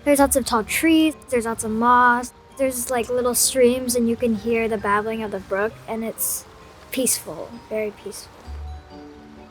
There's lots of tall trees, there's lots of moss, there's like little streams and you can hear the babbling of the brook and it's peaceful, very peaceful.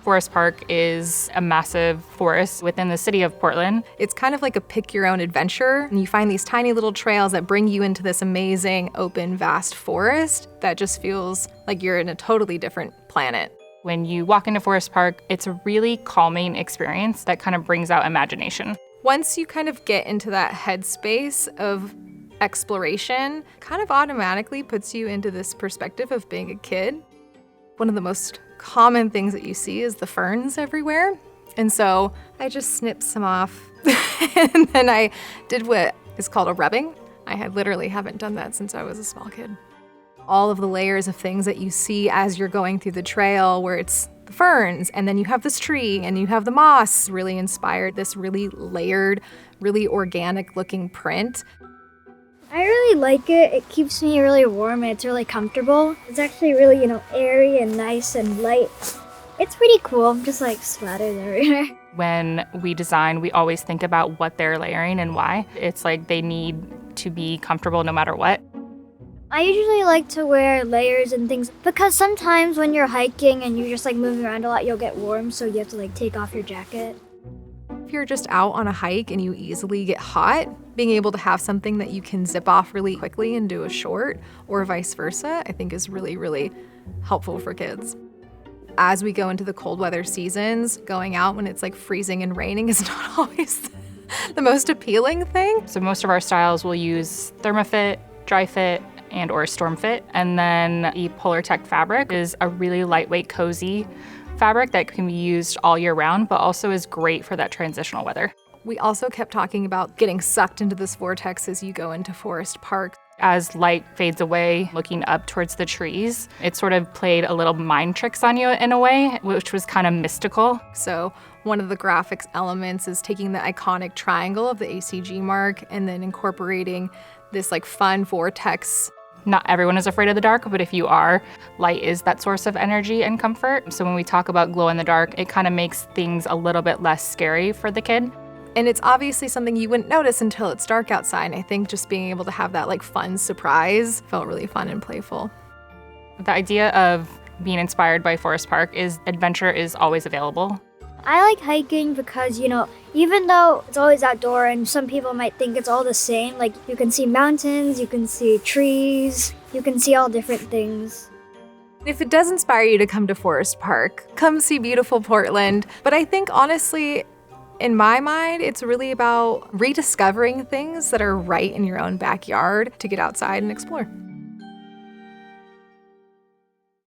Forest Park is a massive forest within the city of Portland. It's kind of like a pick your own adventure, and you find these tiny little trails that bring you into this amazing, open, vast forest that just feels like you're in a totally different planet. When you walk into Forest Park, it's a really calming experience that kind of brings out imagination. Once you kind of get into that headspace of exploration, kind of automatically puts you into this perspective of being a kid. One of the most common things that you see is the ferns everywhere. And so I just snipped some off and then I did what is called a rubbing. I literally haven't done that since I was a small kid. All of the layers of things that you see as you're going through the trail, where it's the ferns and then you have this tree and you have the moss, really inspired this really layered, really organic looking print. I really like it. It keeps me really warm and it's really comfortable. It's actually really, airy and nice and light. It's pretty cool. I'm just like splattered everywhere. When we design, we always think about what they're layering and why. It's like they need to be comfortable no matter what. I usually like to wear layers and things because sometimes when you're hiking and you're just like moving around a lot, you'll get warm, so you have to like take off your jacket. If you're just out on a hike and you easily get hot, being able to have something that you can zip off really quickly and do a short, or vice versa, I think is really, really helpful for kids. As we go into the cold weather seasons, going out when it's like freezing and raining is not always the most appealing thing. So most of our styles will use ThermaFit, Dry Fit, and or Storm Fit. And then the Polartec fabric is a really lightweight, cozy fabric that can be used all year round, but also is great for that transitional weather. We also kept talking about getting sucked into this vortex as you go into Forest Park. As light fades away, looking up towards the trees, it sort of played a little mind tricks on you in a way, which was kind of mystical. So one of the graphics elements is taking the iconic triangle of the ACG mark and then incorporating this like fun vortex. Not everyone is afraid of the dark, but if you are, light is that source of energy and comfort. So when we talk about glow in the dark, it kind of makes things a little bit less scary for the kid. And it's obviously something you wouldn't notice until it's dark outside. And I think just being able to have that like fun surprise felt really fun and playful. The idea of being inspired by Forest Park is adventure is always available. I like hiking because, even though it's always outdoor and some people might think it's all the same, like you can see mountains, you can see trees, you can see all different things. If it does inspire you to come to Forest Park, come see beautiful Portland. But I think honestly, in my mind, it's really about rediscovering things that are right in your own backyard to get outside and explore.